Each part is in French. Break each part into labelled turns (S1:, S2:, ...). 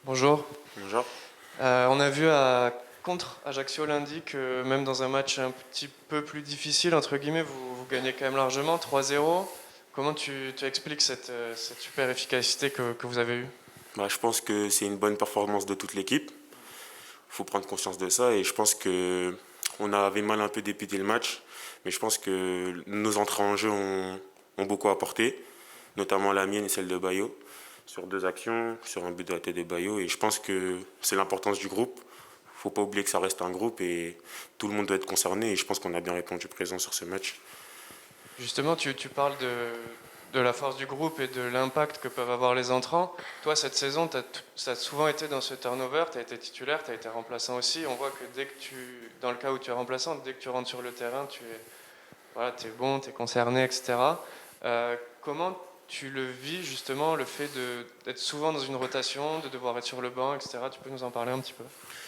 S1: Bonjour.
S2: Bonjour.
S1: On a vu contre Ajaccio lundi que même dans un match un petit peu plus difficile, entre guillemets, vous gagnez quand même largement, 3-0. Comment tu expliques cette super efficacité que vous avez eue?
S2: Je pense que c'est une bonne performance de toute l'équipe. Il faut prendre conscience de ça et je pense que on avait mal un peu débuté le match, mais je pense que nos entrées en jeu ont beaucoup apporté, notamment la mienne et celle de Bayo, sur deux actions, sur un but de la tête de Bayo. Et je pense que c'est l'importance du groupe. Il ne faut pas oublier que ça reste un groupe et tout le monde doit être concerné. Et je pense qu'on a bien répondu présent sur ce match.
S1: Justement, tu parles de la force du groupe et de l'impact que peuvent avoir les entrants. Toi, cette saison, ça a souvent été dans ce turnover, tu as été titulaire, tu as été remplaçant aussi. On voit que dans le cas où tu es remplaçant, dès que tu rentres sur le terrain, voilà, tu es bon, tu es concerné, etc. Comment tu le vis justement, le fait d'être souvent dans une rotation, de devoir être sur le banc, etc. Tu peux nous en parler un petit peu?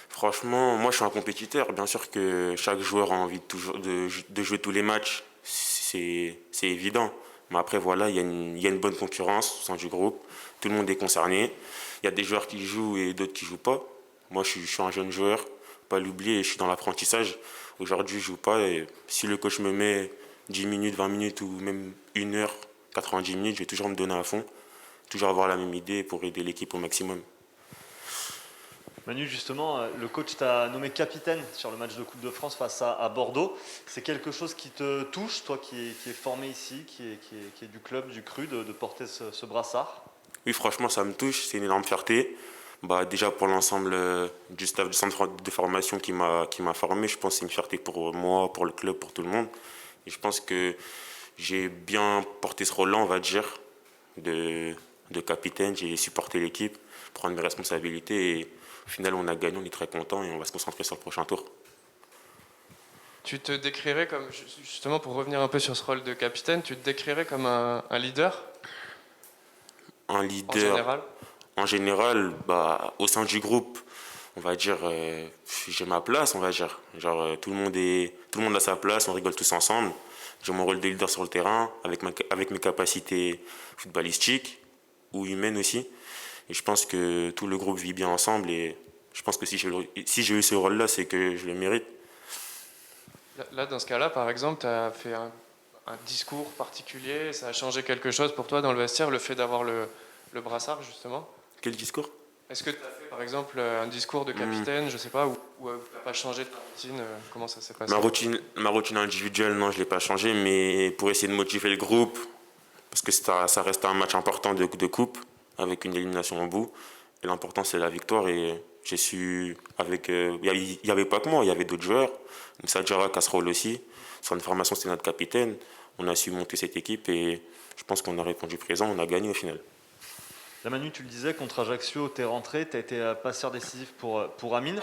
S2: Franchement, moi je suis un compétiteur. Bien sûr que chaque joueur a envie de jouer tous les matchs, c'est évident. Mais après, voilà, il y a une bonne concurrence au sein du groupe. Tout le monde est concerné. Il y a des joueurs qui jouent et d'autres qui jouent pas. Moi, je suis un jeune joueur, pas l'oublier, je suis dans l'apprentissage. Aujourd'hui, je joue pas. Et si le coach me met 10 minutes, 20 minutes ou même 1 heure, 90 minutes, je vais toujours me donner à fond. Toujours avoir la même idée pour aider l'équipe au maximum.
S3: Manu, justement, le coach t'a nommé capitaine sur le match de Coupe de France face à Bordeaux. C'est quelque chose qui te touche, toi qui es formé ici, qui est du club, du CRU, de porter ce brassard?
S2: Oui, franchement, ça me touche. C'est une énorme fierté. Déjà pour l'ensemble du staff du centre de formation qui m'a formé, je pense que c'est une fierté pour moi, pour le club, pour tout le monde. Et je pense que j'ai bien porté ce rôle-là, on va dire, de, de capitaine. J'ai supporté l'équipe, prendre mes responsabilités. Et au final, on a gagné, on est très content et on va se concentrer sur le prochain tour.
S1: Tu te décrirais comme, justement pour revenir un peu sur ce rôle de capitaine, tu te décrirais comme un leader
S2: Un
S1: en
S2: leader,
S1: général?
S2: en général, au sein du groupe, on va dire, j'ai ma place, on va dire. Genre, tout le monde a sa place, on rigole tous ensemble. J'ai mon rôle de leader sur le terrain, avec mes capacités footballistiques ou humaines aussi. Et je pense que tout le groupe vit bien ensemble et je pense que si j'ai eu ce rôle-là, c'est que je le mérite.
S1: Là, dans ce cas-là, par exemple, tu as fait un discours particulier, ça a changé quelque chose pour toi dans le vestiaire, le fait d'avoir le brassard, justement?
S2: Quel discours?
S1: Est-ce que tu as fait, par exemple, un discours de
S2: Hmm.
S1: capitaine, je sais pas, ou tu n'as pas changé de ta routine, comment ça s'est passé?
S2: Ma routine individuelle, non, je ne l'ai pas changée, mais pour essayer de motiver le groupe, parce que ça reste un match important de coupe, avec une élimination au bout. Et l'important, c'est la victoire. Et j'ai su, il n'y avait pas que moi, il y avait d'autres joueurs. Moussa Diarra, Casserole aussi. Sur une formation, c'était notre capitaine. On a su monter cette équipe et je pense qu'on a répondu présent, on a gagné au final.
S3: Là, Manu, tu le disais, contre Ajaccio, tu es rentré, tu as été passeur décisif pour Amine.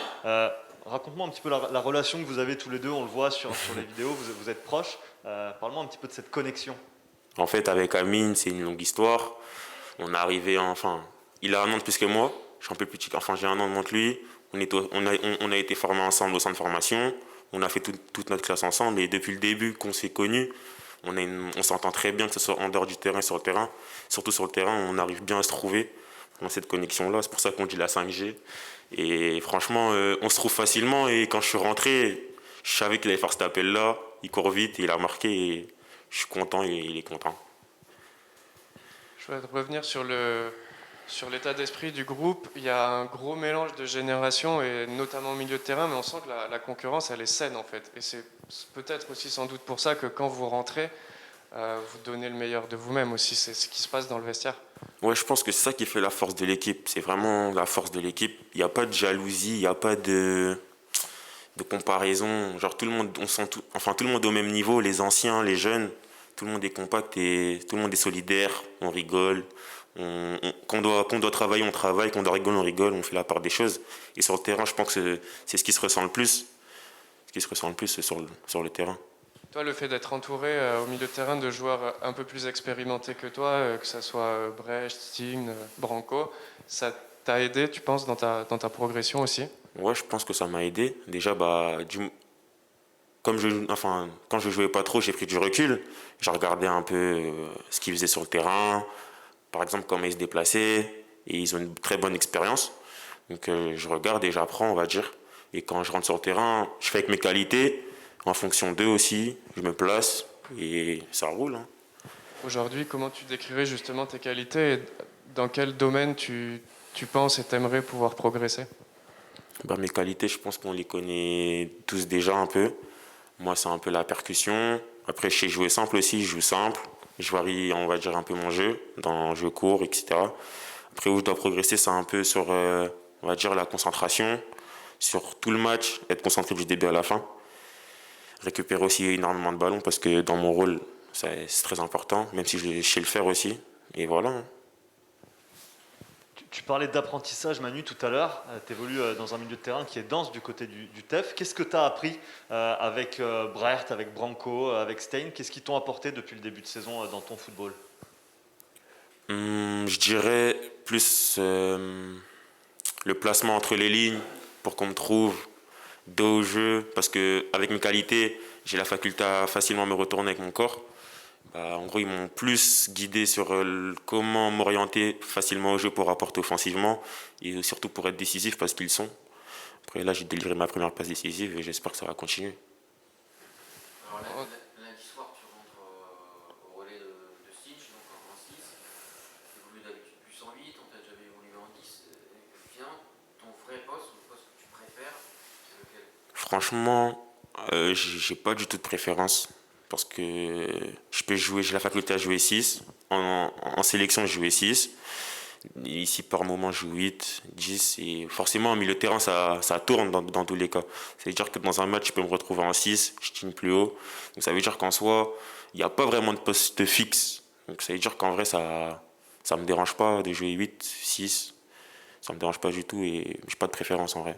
S3: Raconte-moi un petit peu la relation que vous avez tous les deux, on le voit sur les vidéos, vous êtes proches. Parle-moi un petit peu de cette connexion.
S2: En fait, avec Amine, c'est une longue histoire. On est arrivé, enfin, il a 1 an de plus que moi. Je suis un peu plus petit, enfin, j'ai 1 an de moins que lui. On a été formés ensemble au centre de formation. On a fait toute notre classe ensemble. Et depuis le début qu'on s'est connus, on s'entend très bien, que ce soit en dehors du terrain et sur le terrain. Surtout sur le terrain, on arrive bien à se trouver dans cette connexion-là. C'est pour ça qu'on dit la 5G. Et franchement, on se trouve facilement. Et quand je suis rentré, je savais qu'il allait faire cet appel-là. Il court vite et il a marqué. Et je suis content et il est content.
S1: Je voudrais revenir sur l'état d'esprit du groupe. Il y a un gros mélange de générations, et notamment au milieu de terrain, mais on sent que la concurrence, elle est saine en fait. Et c'est peut-être aussi sans doute pour ça que quand vous rentrez, vous donnez le meilleur de vous-même aussi. C'est ce qui se passe dans le vestiaire.
S2: Ouais, je pense que c'est ça qui fait la force de l'équipe. C'est vraiment la force de l'équipe. Il n'y a pas de jalousie, il n'y a pas de comparaison. Genre tout le monde, enfin tout le monde est au même niveau, les anciens, les jeunes. Tout le monde est compact et tout le monde est solidaire. On rigole. Qu'on doit travailler, on travaille. Qu'on doit rigoler, on rigole. On fait la part des choses. Et sur le terrain, je pense que c'est ce qui se ressent le plus. Ce qui se ressent le plus c'est sur le terrain.
S1: Toi, le fait d'être entouré au milieu de terrain de joueurs un peu plus expérimentés que toi, que ce soit Brecht, Sting, Branco, ça t'a aidé, tu penses, dans ta progression aussi?
S2: Ouais, je pense que ça m'a aidé. Déjà, quand je jouais pas trop, j'ai pris du recul. J'ai regardé un peu ce qu'ils faisaient sur le terrain, par exemple comment ils se déplaçaient, et ils ont une très bonne expérience. Donc je regarde et j'apprends, on va dire. Et quand je rentre sur le terrain, je fais avec mes qualités, en fonction d'eux aussi, je me place et ça roule, hein.
S1: Aujourd'hui, comment tu décrirais justement tes qualités et dans quel domaine tu penses et t'aimerais pouvoir progresser?
S2: Bah, mes qualités, je pense qu'on les connaît tous déjà un peu. Moi, c'est un peu la percussion. Après, je sais jouer simple aussi, je joue simple. Je varie, on va dire, un peu mon jeu, dans le jeu court, etc. Après, où je dois progresser, c'est un peu sur, on va dire, la concentration, sur tout le match, être concentré du début à la fin. Récupérer aussi énormément de ballons parce que dans mon rôle, c'est très important, même si je sais le faire aussi. Et voilà, hein.
S3: Tu parlais d'apprentissage, Manu, tout à l'heure. Tu évolues dans un milieu de terrain qui est dense du côté du TEF. Qu'est-ce que tu as appris avec Braert, avec Branco, avec Stein? Qu'est-ce qu'ils t'ont apporté depuis le début de saison dans ton football?
S2: Je dirais plus le placement entre les lignes pour qu'on me trouve, dos au jeu, parce que avec mes qualités, j'ai la faculté à facilement me retourner avec mon corps. Bah, en gros, ils m'ont plus guidé sur comment m'orienter facilement au jeu pour apporter offensivement et surtout pour être décisif parce qu'ils sont. Après, là, j'ai délivré ma première passe décisive et j'espère que ça va continuer.
S4: Alors lundi soir, tu rentres au relais de Stitch, donc en 6. Tu évolues d'habitude plus en 8, on t'a déjà évolué en 10. Viens, ton vrai poste, ou le poste que tu préfères, c'est lequel?
S2: Franchement, j'ai pas du tout de préférence parce que je peux jouer, j'ai la faculté à jouer 6. En sélection, je jouais 6. Ici, par moment, je joue 8, 10. Et forcément, en milieu de terrain, ça tourne dans tous les cas. Ça veut dire que dans un match, je peux me retrouver en 6, je tine plus haut. Donc ça veut dire qu'en soi, il n'y a pas vraiment de poste fixe. Donc ça veut dire qu'en vrai, ça me dérange pas de jouer 8, 6. Ça me dérange pas du tout et j'ai pas de préférence en vrai.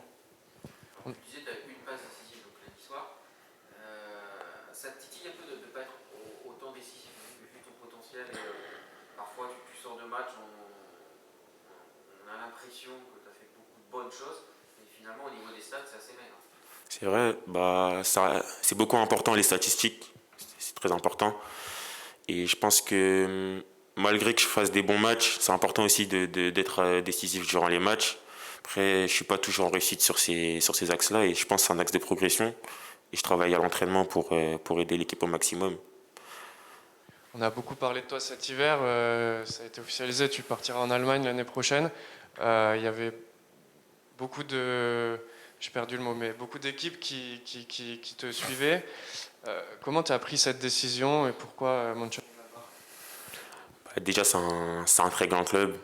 S4: Tu disais que tu as une passe décisive donc lundi soir. Ça te titille un peu de ne pas être autant décisif vu ton potentiel. Et, parfois, tu sors de match, on a l'impression que tu as fait beaucoup de bonnes choses. Et finalement, au niveau des stats, c'est assez maigre.
S2: C'est vrai, bah, c'est beaucoup important les statistiques, c'est très important. Et je pense que malgré que je fasse des bons matchs, c'est important aussi d'être décisif durant les matchs. Après, je suis pas toujours en réussite sur ces axes-là et je pense que c'est un axe de progression. Et je travaille à l'entraînement pour aider l'équipe au maximum.
S1: On a beaucoup parlé de toi cet hiver, ça a été officialisé, tu partiras en Allemagne l'année prochaine. Il y avait beaucoup de, j'ai perdu le mot, mais beaucoup d'équipes qui te suivaient. Comment tu as pris cette décision et pourquoi Mönchengladbach?
S2: Bah, déjà, c'est un très grand club.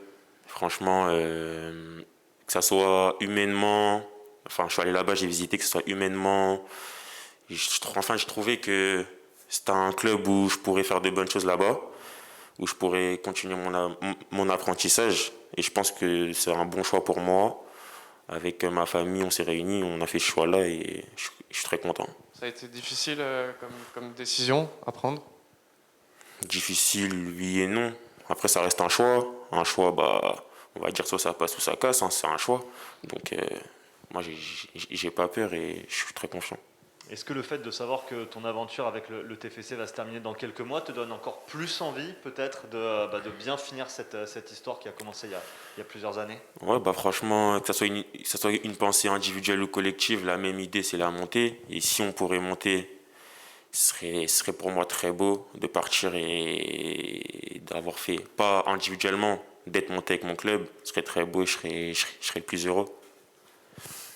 S2: Franchement, que ça soit humainement, enfin, je suis allé là-bas, j'ai visité, que ce soit humainement. Enfin, je trouvais que c'était un club où je pourrais faire de bonnes choses là-bas, où je pourrais continuer mon apprentissage. Et je pense que c'est un bon choix pour moi. Avec ma famille, on s'est réunis, on a fait ce choix-là et je suis très content.
S1: Ça a été difficile comme décision à prendre?
S2: Difficile, oui et non. Après, ça reste un choix. Un choix, bah, on va dire soit ça passe ou ça casse, hein, c'est un choix. Donc, moi, j'ai pas peur et je suis très confiant.
S3: Est-ce que le fait de savoir que ton aventure avec le TFC va se terminer dans quelques mois te donne encore plus envie, peut-être, de bien finir cette histoire qui a commencé il y a plusieurs années?
S2: Ouais, bah franchement, que ça soit une pensée individuelle ou collective, la même idée, c'est la montée. Et si on pourrait monter, ce serait pour moi très beau de partir et d'avoir fait, pas individuellement, d'être monté avec mon club. Ce serait très beau, je serais le plus heureux.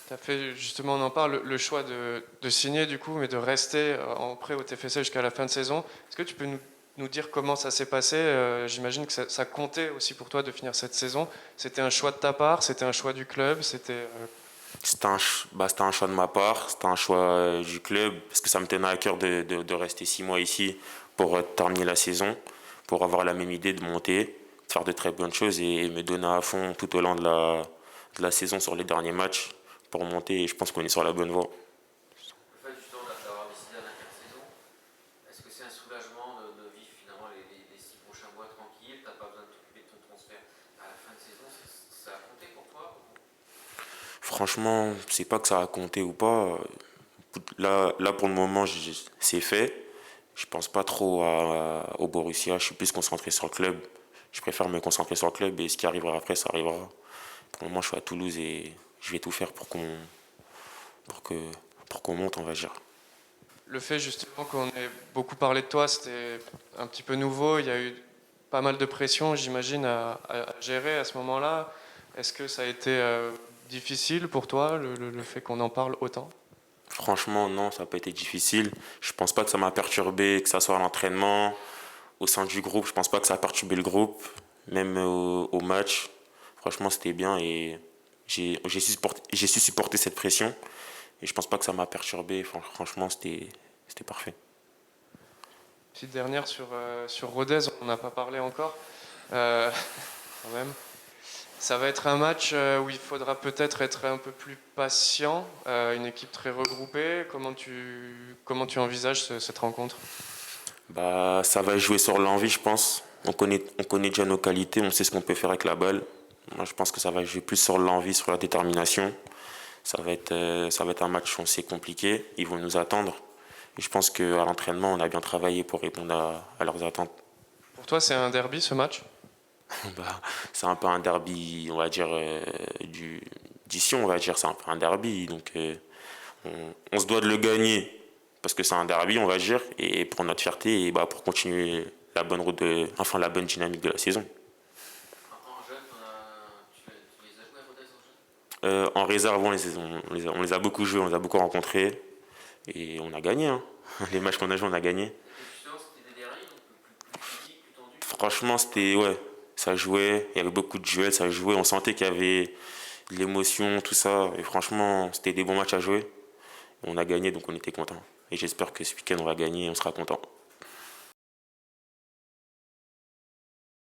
S1: Tu as fait, justement, on en parle, le choix de signer du coup, mais de rester en prêt au TFC jusqu'à la fin de saison. Est-ce que tu peux nous dire comment ça s'est passé? J'imagine que ça comptait aussi pour toi de finir cette saison. C'était un choix de ta part, c'était un choix du club,
S2: C'était un choix de ma part, c'était un choix du club, parce que ça me tenait à cœur de rester 6 mois ici pour terminer la saison, pour avoir la même idée de monter, de faire de très bonnes choses et me donner à fond tout au long de la saison sur les derniers matchs pour monter et je pense qu'on est sur la bonne voie.
S4: Le fait justement d'avoir décidé à l'intersaison, est-ce que c'est un soulagement de vivre finalement les 6 prochains mois tranquilles? T'as pas besoin de t'occuper de ton transfert à la fin de saison, ça a compté pour toi?
S2: Franchement, c'est pas que ça a compté ou pas. Là pour le moment, c'est fait. Je pense pas trop au Borussia, je suis plus concentré sur le club. Je préfère me concentrer sur le club et ce qui arrivera après, ça arrivera. Pour le moment, je suis à Toulouse et je vais tout faire pour qu'on monte, on va dire.
S1: Le fait justement qu'on ait beaucoup parlé de toi, c'était un petit peu nouveau. Il y a eu pas mal de pression, j'imagine, à gérer à ce moment-là. Est-ce que ça a été difficile pour toi, le fait qu'on en parle autant?
S2: Franchement, non, ça n'a pas été difficile. Je pense pas que ça m'a perturbé, que ça soit à l'entraînement, au sein du groupe. Je pense pas que ça a perturbé le groupe, même au match. Franchement, c'était bien et j'ai su supporter cette pression. Et je pense pas que ça m'a perturbé. Franchement, c'était parfait.
S1: Petite dernière sur Rodez, on n'a pas parlé encore. Euh, quand même. Ça va être un match où il faudra peut-être être un peu plus patient, une équipe très regroupée. Comment tu envisages cette rencontre?
S2: Bah, ça va jouer sur l'envie, je pense. On connaît déjà nos qualités, on sait ce qu'on peut faire avec la balle. Moi, je pense que ça va jouer plus sur l'envie, sur la détermination. Ça va être un match, on sait, compliqué. Ils vont nous attendre. Et je pense qu'à l'entraînement, on a bien travaillé pour répondre à leurs attentes.
S1: Pour toi, c'est un derby ce match?
S2: Bah, c'est un peu un derby, on va dire, d'ici, on va dire. C'est un peu un derby. Donc, on se doit de le gagner parce que c'est un derby, on va dire, et pour notre fierté et bah, pour continuer la bonne route la bonne dynamique de la saison.
S4: En jeune, tu les as joués à Rodez en jeune?
S2: En réserve, on les a beaucoup joués, on les a beaucoup rencontrés et on a gagné. Hein. Les matchs qu'on a joués, on a gagné.
S4: Et justement, c'était des derbies, donc plus physique, plus tendu.
S2: Franchement, ouais, ça jouait, il y avait beaucoup de duels, ça jouait, on sentait qu'il y avait de l'émotion, tout ça, et franchement, c'était des bons matchs à jouer. On a gagné, donc on était contents. Et j'espère que ce week-end, on va gagner et on sera content.